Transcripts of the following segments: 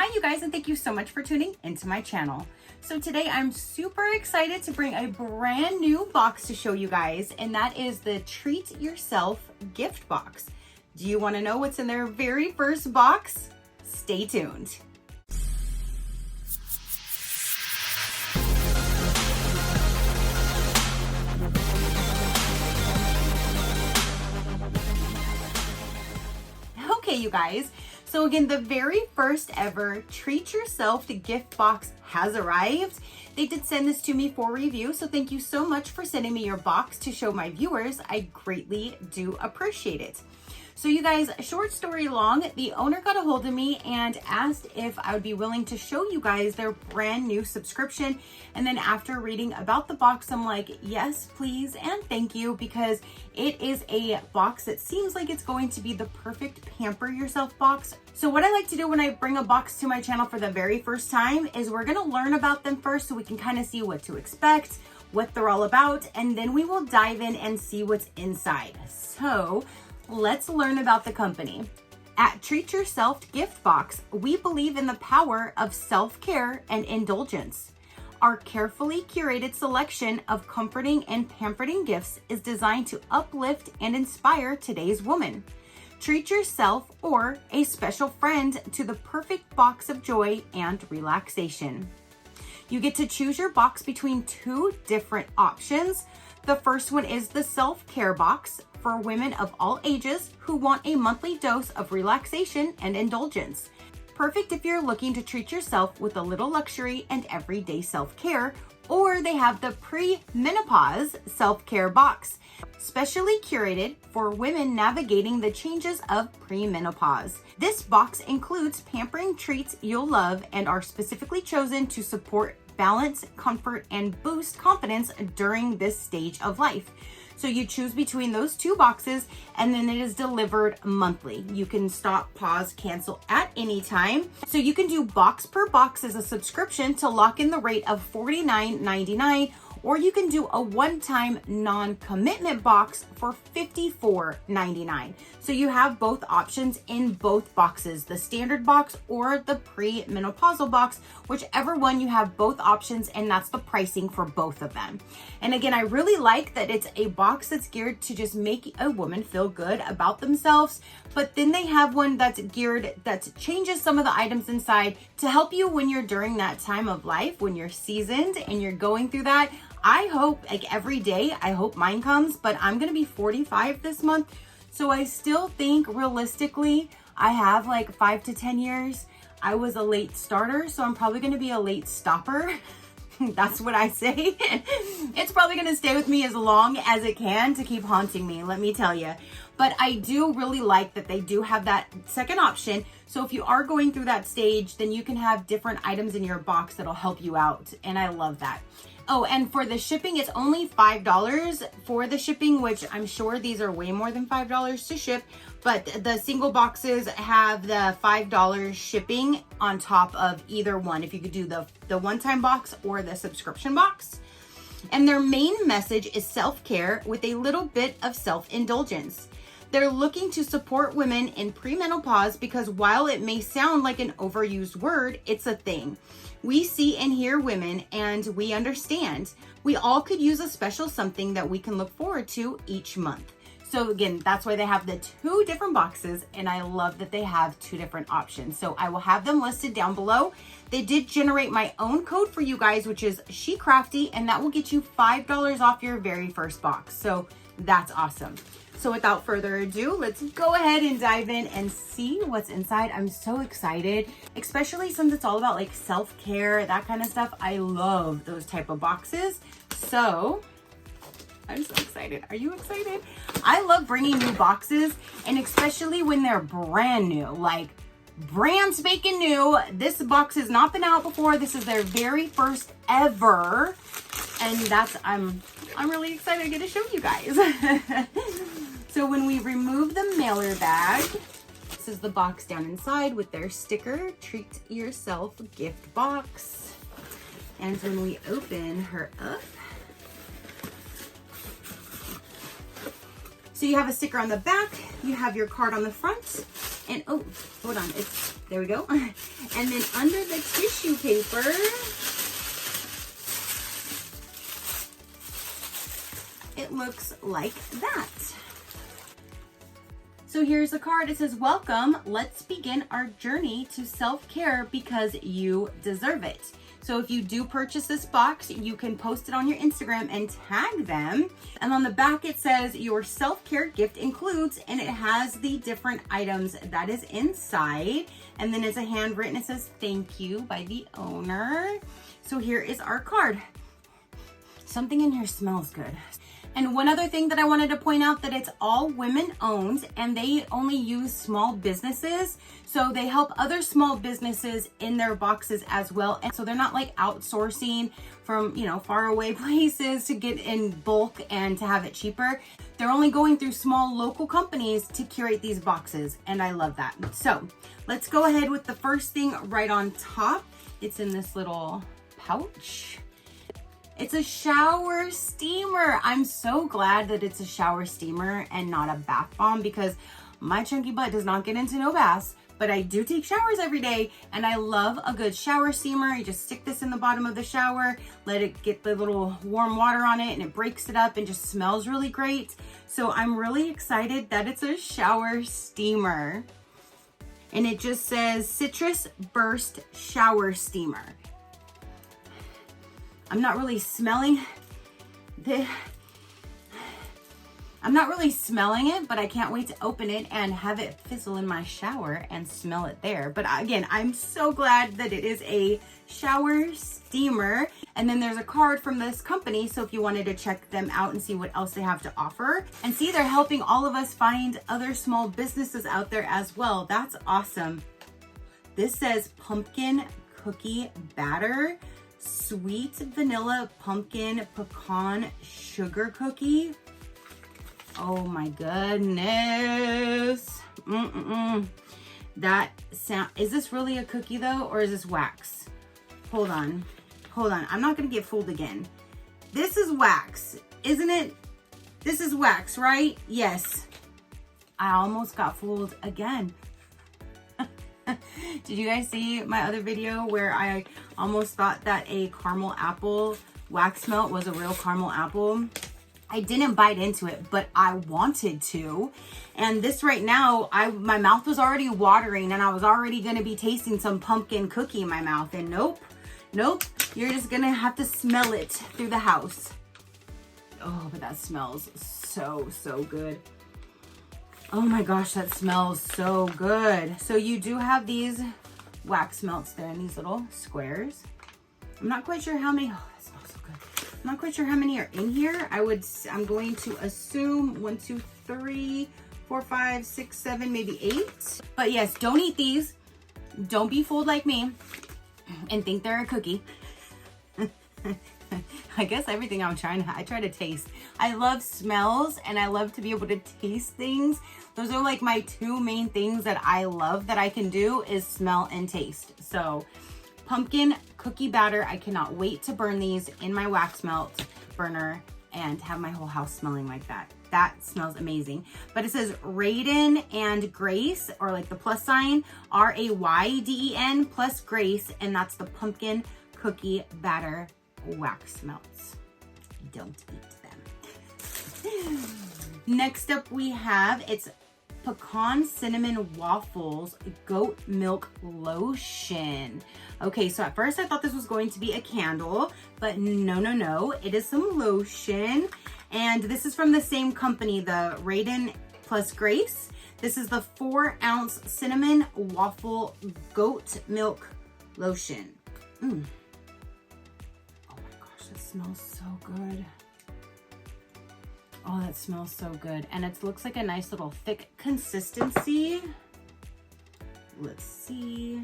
Hi you guys, and thank you so much for tuning into my channel. So today I'm super excited to bring a brand new box to show you guys, and that is the Treat Yourself gift box. Do you want to know what's in their very first box? Stay tuned. Okay, you guys. So again, the very first ever Treat Yourself gift box has arrived. They did send this to me for review, so thank you so much for sending me your box to show my viewers. I greatly do appreciate it. So you guys, short story long, the owner got a hold of me and asked if I would be willing to show you guys their brand new subscription. And then after reading about the box, I'm like, yes, please, and thank you, because it is a box that seems like it's going to be the perfect pamper yourself box. So what I like to do when I bring a box to my channel for the very first time is we're gonna learn about them first so we can kind of see what to expect, what they're all about, and then we will dive in and see what's inside. So let's learn about the company. At Treat Yourself Gift Box, we believe in the power of self-care and indulgence. Our carefully curated selection of comforting and pampering gifts is designed to uplift and inspire today's woman. Treat yourself or a special friend to the perfect box of joy and relaxation. You get to choose your box between two different options. The first one is the self-care box for women of all ages who want a monthly dose of relaxation and indulgence. Perfect if you're looking to treat yourself with a little luxury and everyday self-care. Or they have the pre-menopause self-care box, specially curated for women navigating the changes of pre-menopause. This box includes pampering treats you'll love and are specifically chosen to support balance, comfort, and boost confidence during this stage of life. So you choose between those two boxes, and then it is delivered monthly. You can stop, pause, cancel at any time. So you can do box per box as a subscription to lock in the rate of $49.99, or you can do a one-time non-commitment box for $54.99. So you have both options in both boxes, the standard box or the pre-menopausal box, whichever one, you have both options, and that's the pricing for both of them. And again, I really like that it's a box that's geared to just make a woman feel good about themselves, but then they have one that's geared, that changes some of the items inside to help you when you're during that time of life, when you're seasoned and you're going through that. I hope, like every day, I hope mine comes, but I'm gonna be 45 this month. So I still think realistically, I have like 5 to 10 years. I was a late starter, so I'm probably gonna be a late stopper. That's what I say. It's probably gonna stay with me as long as it can to keep haunting me, let me tell you. But I do really like that they do have that second option. So if you are going through that stage, then you can have different items in your box that'll help you out. And I love that. Oh, and for the shipping, it's only $5 for the shipping, which I'm sure these are way more than $5 to ship, but the single boxes have the $5 shipping on top of either one, if you could do the one-time box or the subscription box. And their main message is self-care with a little bit of self-indulgence. They're looking to support women in premenopause because while it may sound like an overused word, it's a thing. We see and hear women, and we understand. We all could use a special something that we can look forward to each month. So again, that's why they have the two different boxes, and I love that they have two different options. So I will have them listed down below. They did generate my own code for you guys, which is SheCrafty, and that will get you $5 off your very first box. So that's awesome. So without further ado, let's go ahead and dive in and see what's inside. I'm so excited, especially since it's all about like self-care, that kind of stuff. I love those type of boxes. So I'm so excited. Are you excited? I love bringing new boxes, and especially when they're brand new, like brand spanking new. This box has not been out before. This is their very first ever. And that's, I'm really excited to get to show you guys. So when we remove the mailer bag, this is the box down inside with their sticker, Treat Yourself gift box. And when we open her up, so you have a sticker on the back, you have your card on the front, and oh, hold on, it's There we go. And then under the tissue paper, it looks like that. So here's the card. It says, welcome, let's begin our journey to self-care because you deserve it. So if you do purchase this box, you can post it on your Instagram and tag them. And on the back, it says your self-care gift includes, and it has the different items that is inside. And then it's a handwritten, it says, thank you by the owner. So here is our card. Something in here smells good. And one other thing that I wanted to point out, that it's all women owned and they only use small businesses. So they help other small businesses in their boxes as well. And so they're not like outsourcing from, you know, far away places to get in bulk and to have it cheaper. They're only going through small local companies to curate these boxes. And I love that. So let's go ahead with the first thing right on top. It's in this little pouch. It's a shower steamer. I'm so glad that it's a shower steamer and not a bath bomb, because my chunky butt does not get into no baths, but I do take showers every day and I love a good shower steamer. You just stick this in the bottom of the shower, let it get the little warm water on it and it breaks it up and just smells really great. So I'm really excited that it's a shower steamer. And it just says Citrus Burst Shower Steamer. I'm not really smelling it, but I can't wait to open it and have it fizzle in my shower and smell it there. But again, I'm so glad that it is a shower steamer. And then there's a card from this company, so if you wanted to check them out and see what else they have to offer. And see, they're helping all of us find other small businesses out there as well. That's awesome. This says pumpkin cookie batter. Sweet vanilla pumpkin pecan sugar cookie. Oh my goodness. That sound, is this really a cookie though, or is this wax? Hold on. I'm not gonna get fooled again. This is wax, isn't it? This is wax, right? Yes. I almost got fooled again. Did you guys see my other video where I almost thought that a caramel apple wax melt was a real caramel apple? I didn't bite into it, but I wanted to. And this right now, my mouth was already watering and I was already gonna be tasting some pumpkin cookie in my mouth. And nope, you're just gonna have to smell it through the house. Oh, but that smells so good. Oh my gosh, that smells so good. So you do have these wax melts there in these little squares. I'm not quite sure how many, oh, that smells so good. I'm not quite sure how many are in here. I'm going to assume 1, 2, 3, 4, 5, 6, 7, maybe 8. But yes, don't eat these. Don't be fooled like me and think they're a cookie. I guess everything I try to taste. I love smells and I love to be able to taste things. Those are like my two main things that I love that I can do, is smell and taste. So pumpkin cookie batter, I cannot wait to burn these in my wax melt burner and have my whole house smelling like that. That smells amazing. But it says Raiden and Grace, or like the plus sign, RAYDEN plus Grace, and that's the pumpkin cookie batter wax melts. Don't eat them. Next up we have, it's pecan cinnamon waffles goat milk lotion. Okay, so at first I thought this was going to be a candle, but no, it is some lotion. And this is from the same company, the Raiden plus Grace. This is the 4-ounce cinnamon waffle goat milk lotion. Smells so good. Oh, that smells so good. And it looks like a nice little thick consistency. Let's see.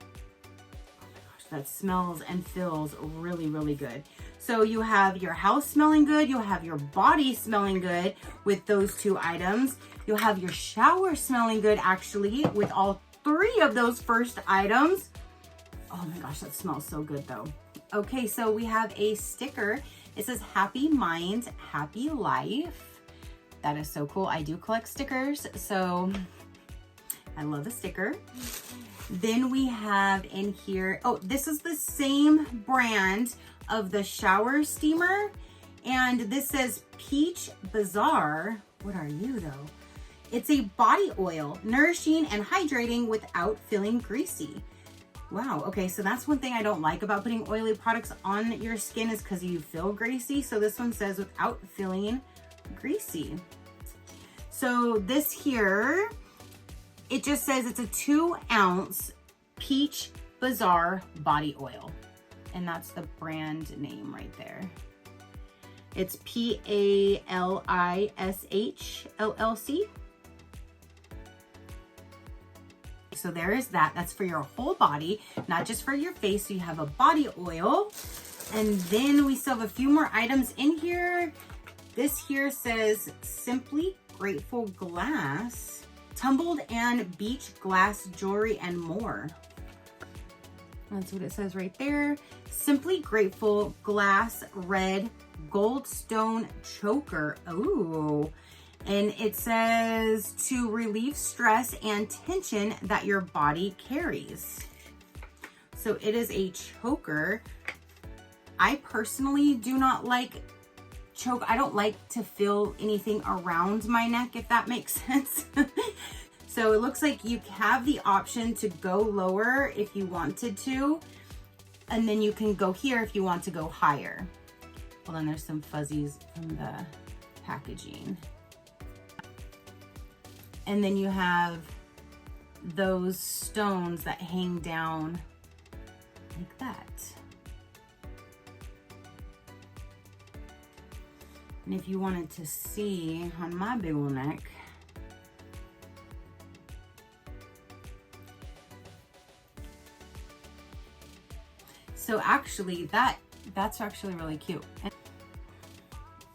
Oh my gosh, that smells and feels really good. So you have your house smelling good, you'll have your body smelling good with those 2 items. You'll have your shower smelling good actually with all 3 of those first items. Oh my gosh, that smells so good though. Okay, so we have a sticker. It says Happy Mind, Happy Life. That is so cool. I do collect stickers, so I love the sticker. Then we have in here, oh, this is the same brand of the shower steamer. And this says Peach Bazaar. What are you though? It's a body oil, nourishing and hydrating without feeling greasy. Wow, okay, so that's one thing I don't like about putting oily products on your skin is because you feel greasy. So this one says without feeling greasy. So this here, it just says it's a 2-ounce Peach Bazaar body oil. And that's the brand name right there. It's PALISH LLC. So there is that. That's for your whole body, not just for your face. So you have a body oil. And then we still have a few more items in here. This here says Simply Grateful Glass, tumbled and beach glass jewelry and more. That's what it says right there. Simply Grateful Glass Red Gold Stone Choker. Ooh. And it says to relieve stress and tension that your body carries. So it is a choker. I personally do not like choke. I don't like to feel anything around my neck, if that makes sense. So it looks like you have the option to go lower if you wanted to. And then you can go here if you want to go higher. Well, then there's some fuzzies from the packaging. And then you have those stones that hang down like that. And if you wanted to see on my big old neck, so actually that's actually really cute.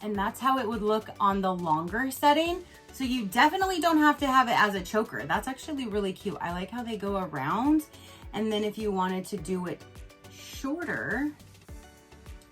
And that's how it would look on the longer setting. So you definitely don't have to have it as a choker. That's actually really cute. I like how they go around. And then if you wanted to do it shorter,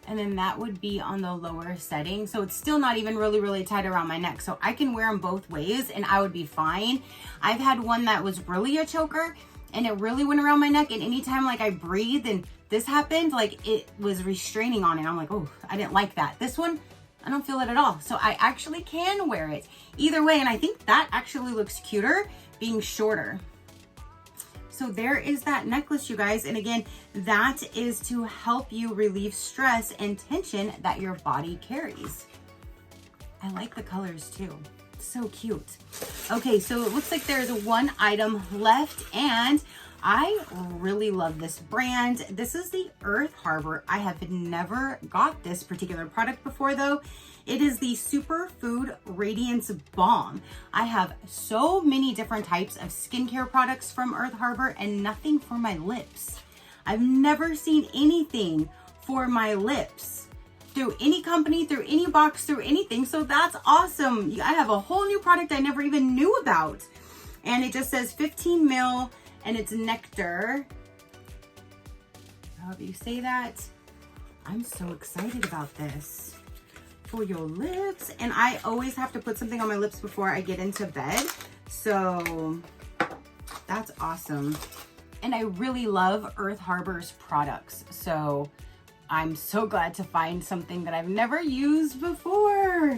and then that would be on the lower setting. So it's still not even really tight around my neck. So I can wear them both ways and I would be fine. I've had one that was really a choker and it really went around my neck. And anytime like I breathed and this happened, like it was restraining on it. I'm like, oh, I didn't like that. This one, I don't feel it at all. So I actually can wear it either way. And I think that actually looks cuter being shorter. So there is that necklace, you guys. And again, that is to help you relieve stress and tension that your body carries. I like the colors too. So cute. Okay, so it looks like there's one item left and I really love this brand. This is the Earth Harbor. I have never got this particular product before though. It is the Superfood Radiance Balm. I have so many different types of skincare products from Earth Harbor and nothing for my lips. I've never seen anything for my lips through any company, through any box, through anything. So that's awesome. I have a whole new product I never even knew about. And it just says 15 ml and it's nectar. However you say that. I'm so excited about this. For your lips. And I always have to put something on my lips before I get into bed. So that's awesome. And I really love Earth Harbor's products. So I'm so glad to find something that I've never used before.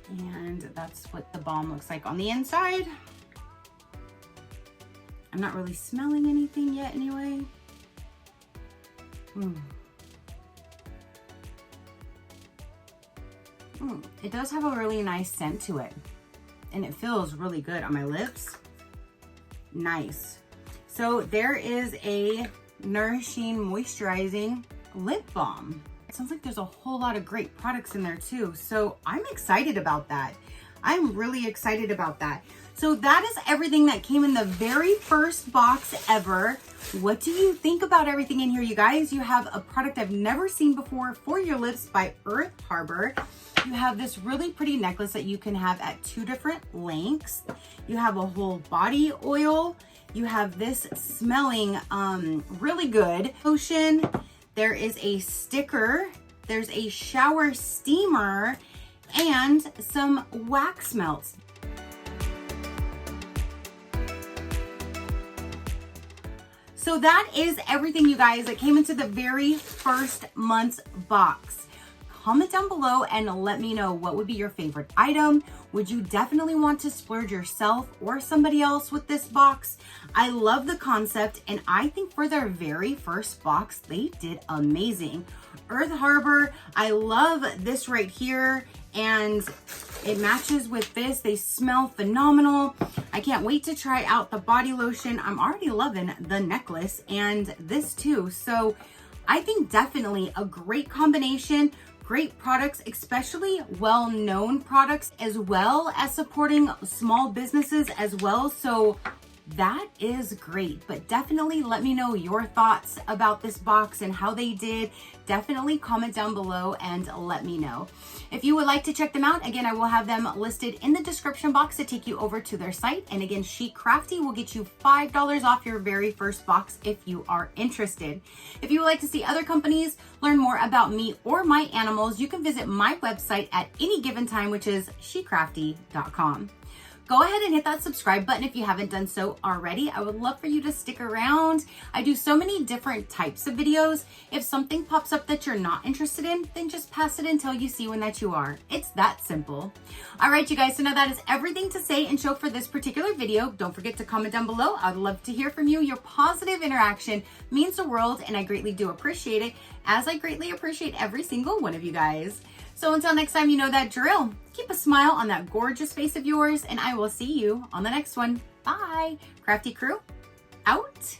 And that's what the balm looks like on the inside. I'm not really smelling anything yet anyway. It does have a really nice scent to it. And it feels really good on my lips. Nice. So there is a nourishing, moisturizing lip balm. It sounds like there's a whole lot of great products in there too. So I'm excited about that. I'm really excited about that. So that is everything that came in the very first box ever. What do you think about everything in here, you guys? You have a product I've never seen before for your lips by Earth Harbor. You have this really pretty necklace that you can have at 2 different lengths. You have a whole body oil. You have this smelling really good lotion. There is a sticker. There's a shower steamer and some wax melts. So that is everything, you guys, that came into the very first month's box. Comment down below and let me know what would be your favorite item. Would you definitely want to splurge yourself or somebody else with this box? I love the concept, and I think for their very first box, they did amazing. Earth Harbor, I love this right here, and it matches with this. They smell phenomenal. I can't wait to try out the body lotion. I'm already loving the necklace and this too. So I think definitely a great combination. Great products, especially well-known products, as well as supporting small businesses as well. So that is great, but definitely let me know your thoughts about this box and how they did. Definitely comment down below and let me know. If you would like to check them out, again, I will have them listed in the description box to take you over to their site. And again, SheCrafty will get you $5 off your very first box if you are interested. If you would like to see other companies, learn more about me or my animals, you can visit my website at any given time, which is SheCrafty.com. Go ahead and hit that subscribe button if you haven't done so already. I would love for you to stick around. I do so many different types of videos. If something pops up that you're not interested in, then just pass it until you see one that you are. It's that simple. All right, you guys, so now that is everything to say and show for this particular video. Don't forget to comment down below. I'd love to hear from you. Your positive interaction means the world, and I greatly do appreciate it, as I greatly appreciate every single one of you guys. So until next time, you know that drill. Keep a smile on that gorgeous face of yours, and I will see you on the next one. Bye. Crafty crew, out.